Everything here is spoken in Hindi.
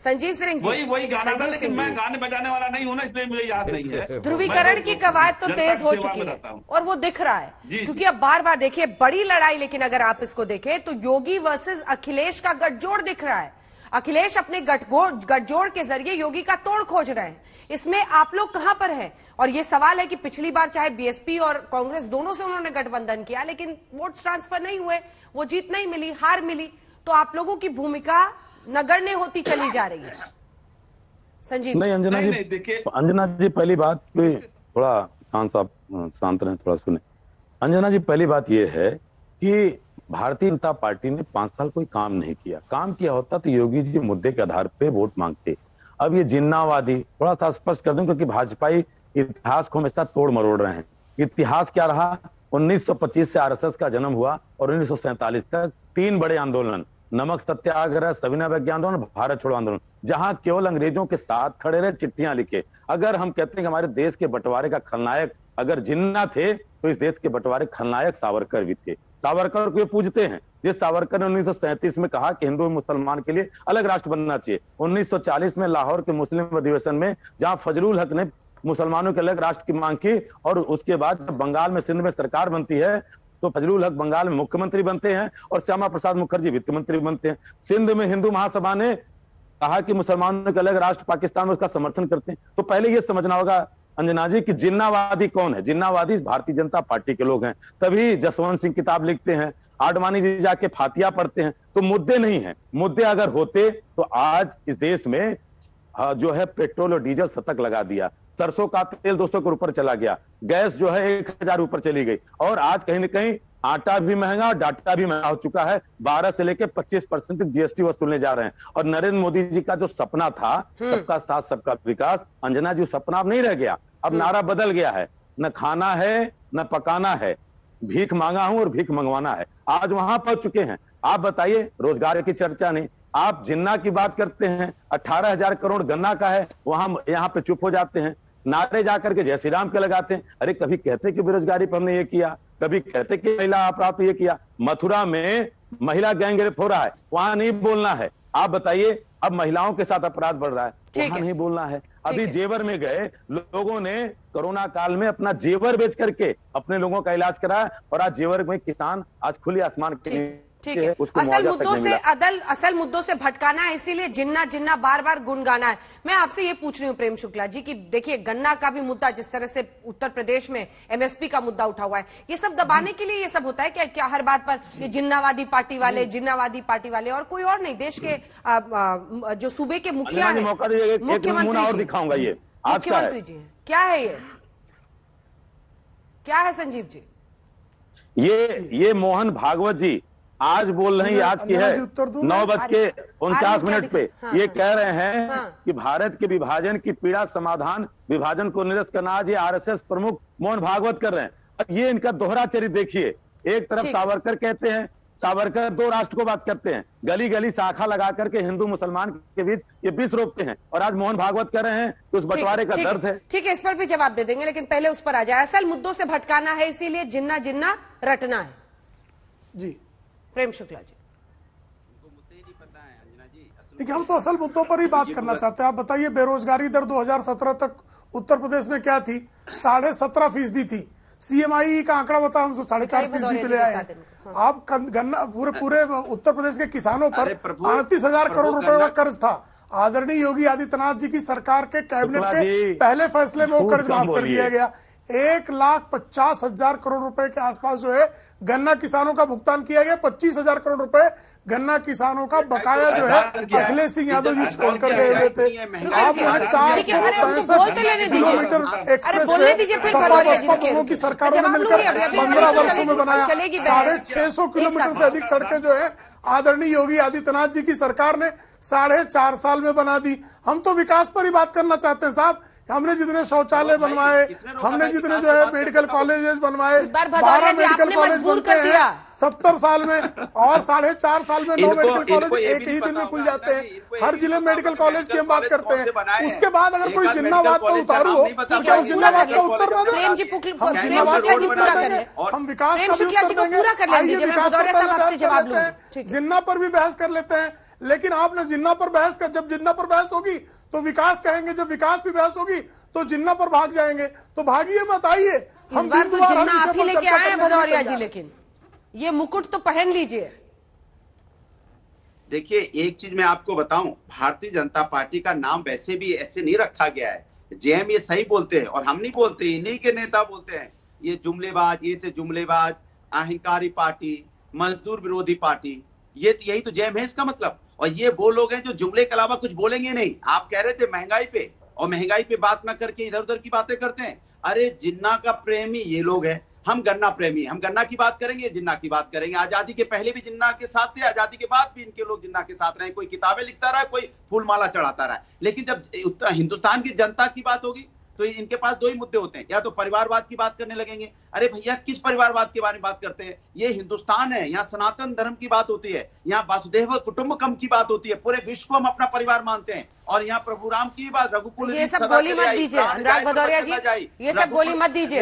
संजीव सिंह जी, वही गाना था, लेकिन मैं गाने बजाने वाला नहीं हूं ना, इसलिए मुझे याद नहीं है। ध्रुवीकरण की कवायद तो तेज हो चुकी है और वो दिख रहा है, क्योंकि अब बार बार देखिए बड़ी लड़ाई, लेकिन अगर आप इसको देखें तो योगी वर्सेस अखिलेश का गठजोड़ दिख रहा है। अखिलेश अपने गठजोड़ के जरिए योगी का तोड़ खोज रहे हैं। इसमें आप लोग कहां पर हैं? और ये सवाल है कि पिछली बार चाहे बीएसपी और कांग्रेस दोनों से उन्होंने गठबंधन किया, लेकिन वोट ट्रांसफर नहीं हुए, वो जीत नहीं मिली, हार मिली। तो आप लोगों की भूमिका नगण्य होती चली जा रही है। संजीव नहीं, अंजना जी, अंजना जी पहली बात कोई थोड़ा शांत रहे, थोड़ा सुने। अंजना जी पहली बात यह है कि भारतीय जनता पार्टी ने 5 साल कोई काम नहीं किया। काम किया होता तो योगी जी मुद्दे के आधार पे वोट मांगते। अब ये जिन्नावादी, थोड़ा सा स्पष्ट कर दूं, क्योंकि भाजपाई इतिहास को हमेशा तोड़ मरोड़ रहे हैं। इतिहास क्या रहा? 1925 से आरएसएस का जन्म हुआ और 1947 तक 3 बड़े आंदोलन, नमक सत्याग्रह, सविनय अवज्ञा आंदोलन, भारत छोड़ो आंदोलन, जहां केवल अंग्रेजों के साथ खड़े रहे, चिट्ठियां लिखे। अगर हम कहते हैं कि हमारे देश के बंटवारे का खलनायक अगर जिन्ना थे, तो इस देश के बंटवारे खलनायक सावरकर भी थे। सावरकर को ये पूजते हैं, जिस सावरकर ने 1937 में कहा कि हिंदू मुसलमान के लिए अलग राष्ट्र बनना चाहिए। 1940 में लाहौर के मुस्लिम अधिवेशन में जहां फजलुल हक ने मुसलमानों के अलग राष्ट्र की मांग की, और उसके बाद जब बंगाल में, सिंध में सरकार बनती है, तो फजलुल हक बंगाल में मुख्यमंत्री बनते हैं और श्यामा प्रसाद मुखर्जी वित्त मंत्री बनते हैं। सिंध में हिंदू महासभा ने कहा कि मुसलमानों के अलग राष्ट्र पाकिस्तान में उसका समर्थन करते हैं। तो पहले यह समझना होगा अंजना जी कि जिन्नावादी कौन है। जिन्नावादी भारतीय जनता पार्टी के लोग हैं। तभी जसवंत सिंह किताब लिखते हैं, आडवाणी जी जाके फातिया पढ़ते हैं। तो मुद्दे नहीं है। मुद्दे अगर होते तो आज इस देश में जो है पेट्रोल और डीजल शतक लगा दिया, सरसों का तेल 200 के ऊपर चला गया, गैस जो है 1000 ऊपर चली गई, और आज कहीं ना कहीं आटा भी महंगा और डाटा भी महंगा हो चुका है। 12 से लेकर 25% तक जीएसटी वसूलने जा रहे हैं। और नरेंद्र मोदी जी का जो सपना था, सबका साथ सबका विकास, अंजना जी सपना अब नहीं रह गया। अब नारा बदल गया है, न खाना है न पकाना है, भीख मांगा हूं और भीख मंगवाना है। आज वहां पहुंच चुके हैं। आप बताइए, रोजगार की चर्चा नहीं, आप जिन्ना की बात करते हैं, 18,000 करोड़ गन्ना का है, वहां यहाँ पे चुप हो जाते हैं। नारे जाकर के जय श्री राम के लगाते हैं। अरे कभी कहते कि बेरोजगारी पर हमने ये किया, कभी कहते कि महिला अपराध पे ये किया। मथुरा में महिला गैंगरेप हो रहा है, वहां नहीं बोलना है। आप बताइए, अब महिलाओं के साथ अपराध बढ़ रहा है, वहां नहीं बोलना है। अभी जेवर में गए लोगों ने कोरोना काल में अपना जेवर बेच करके अपने लोगों का इलाज कराया, और आज जेवर में किसान आज खुले आसमान के ठीक है। असल मुद्दों से भटकाना है, इसीलिए जिन्ना जिन्ना बार बार गुनगाना है। मैं आपसे ये पूछ रही हूँ प्रेम शुक्ला जी कि देखिए गन्ना का भी मुद्दा, जिस तरह से उत्तर प्रदेश में एमएसपी का मुद्दा उठा हुआ है, ये सब दबाने के लिए ये सब होता है क्या? क्या हर बात पर ये जिन्नावादी पार्टी वाले और कोई और नहीं, देश के जो सूबे के मुखिया है, मुख्यमंत्री जी, क्या है ये संजीव जी? ये मोहन भागवत जी आज बोल रहे हैं, आज की है 9:49 पे। ये कह रहे हैं कि भारत के विभाजन की पीड़ा समाधान, विभाजन को निरस्त करना आज ये आरएसएस प्रमुख मोहन भागवत कर रहे हैं। अब ये इनका दोहरा चरित्र देखिए। एक तरफ सावरकर कहते हैं, सावरकर 2 राष्ट्र को बात करते हैं, गली गली शाखा लगा करके हिंदू मुसलमान के बीच ये विष रोकते हैं, और आज मोहन भागवत कर रहे हैं कि उस बंटवारे का दर्द है। ठीक है, इस पर भी जवाब दे देंगे, लेकिन पहले उस पर आ जाए। असल मुद्दों से भटकाना है, इसीलिए जिन्ना जिन्ना रटना है। जी प्रेम शुक्ला जी, देखिए हम तो असल मुद्दों पर ही बात करना चाहते हैं। आप बताइए, बेरोजगारी दर 2017 तक उत्तर प्रदेश में क्या थी? 17.5% थी। सीएमआई का आंकड़ा बता, हम 4.5% पे ले आए हैं। आप गन्ना पूरे उत्तर प्रदेश के किसानों पर 38,000 करोड़ रुपए का कर्ज था। आदरणीय योगी आदित्यनाथ जी की सरकार के कैबिनेट के पहले फैसले में वो कर्ज माफ कर दिया गया। 1,50,000 करोड़ रुपए के आसपास जो है गन्ना किसानों का भुगतान किया गया। 25,000 करोड़ रुपए गन्ना किसानों का बकाया जो है अखिलेश सिंह यादव जी छोड़कर गए हुए थे। आप 465 किलोमीटर एक्सप्रेस वे दोनों की सरकारों ने मिलकर 15 वर्षों में बनाया। 650 किलोमीटर से अधिक सड़कें जो है आदरणीय योगी आदित्यनाथ जी की सरकार ने 4.5 साल में बना दी। हम तो विकास पर ही बात करना चाहते हैं साहब। हमने जितने शौचालय बनवाए, हमने जितने जो है मेडिकल कॉलेजेस बनवाए, इस बार भदौरिया 12 जी मेडिकल आपने कॉलेज मजबूर बनते कर दिया। हैं 70 साल में, और 4.5 साल में 9 मेडिकल कॉलेज एक ही दिन में खुल जाते हैं। हर जिले में मेडिकल कॉलेज की हम बात करते हैं। उसके बाद अगर कोई जिन्नाबाद पर उतारू हो तो क्या उस जिन्नाबाद का उत्तर ना प्रेम जी दें? प्रेम शुक्ला जी पूरा कर ले। हम विकास प्रेम का भी शुक्ला जी उत्तर को पूरा कर देंगे। लेने आइए दीजिए, मैं विकास पर भदौरिया साहब पहले आपसे बहस कर जवाब लेते लूंगी। हैं, ठीक है। जिन्ना पर भी बहस कर लेते हैं। लेकिन आपने जिन्ना पर बहस कर, जब जिन्ना पर बहस होगी तो विकास कहेंगे, जब विकास पे बहस होगी तो जिन्ना पर भाग जाएंगे। तो भागिए मत, आइए इस बार तो बिंदुवार हर जिन्ना विषय आप ही पर लेके चर्चा आए हैं करने के लिए भदौरिया जी, तैयार हैं। लेकिन ये मुकुट तो पहन लीजिए। देखिए, एक चीज मैं आपको बताऊं, भारतीय जनता पार्टी का नाम वैसे भी ऐसे नहीं रखा गया है। जेएम ये सही बोलते हैं और हम नहीं बोलते, इन्हीं के नेता बोलते हैं ये जुमलेबाज, ये से जुमलेबाज, अहंकारी पार्टी, मजदूर विरोधी पार्टी, यही तो जेएम है इसका मतलब। और ये वो लोग हैं जो जुमले के अलावा कुछ बोलेंगे नहीं। आप कह रहे थे महंगाई पे, और महंगाई पे बात ना करके इधर उधर की बातें करते हैं। अरे जिन्ना का प्रेमी ये लोग हैं, हम गन्ना प्रेमी, हम गन्ना की बात करेंगे, जिन्ना की बात करेंगे। आजादी के पहले भी जिन्ना के साथ थे, आजादी के बाद भी इनके लोग जिन्ना के साथ रहे। कोई किताबें लिखता रहा, कोई फूलमाला चढ़ाता रहा। लेकिन जब हिंदुस्तान की जनता की बात होगी तो इनके पास दो ही मुद्दे होते हैं, या तो परिवारवाद की बात करने लगेंगे। अरे भैया, किस परिवारवाद के बारे में बात करते हैं? ये हिंदुस्तान है, यहाँ सनातन धर्म की बात होती है, यहाँ वासुदेव कुटुंबकम की बात होती है। पूरे विश्व को हम अपना परिवार मानते हैं। और यहाँ प्रभु राम की बात, रघुकुल ये सब गोली मत दीजिए अनुराग भदौरिया जी, ये सब गोली मत दीजिए।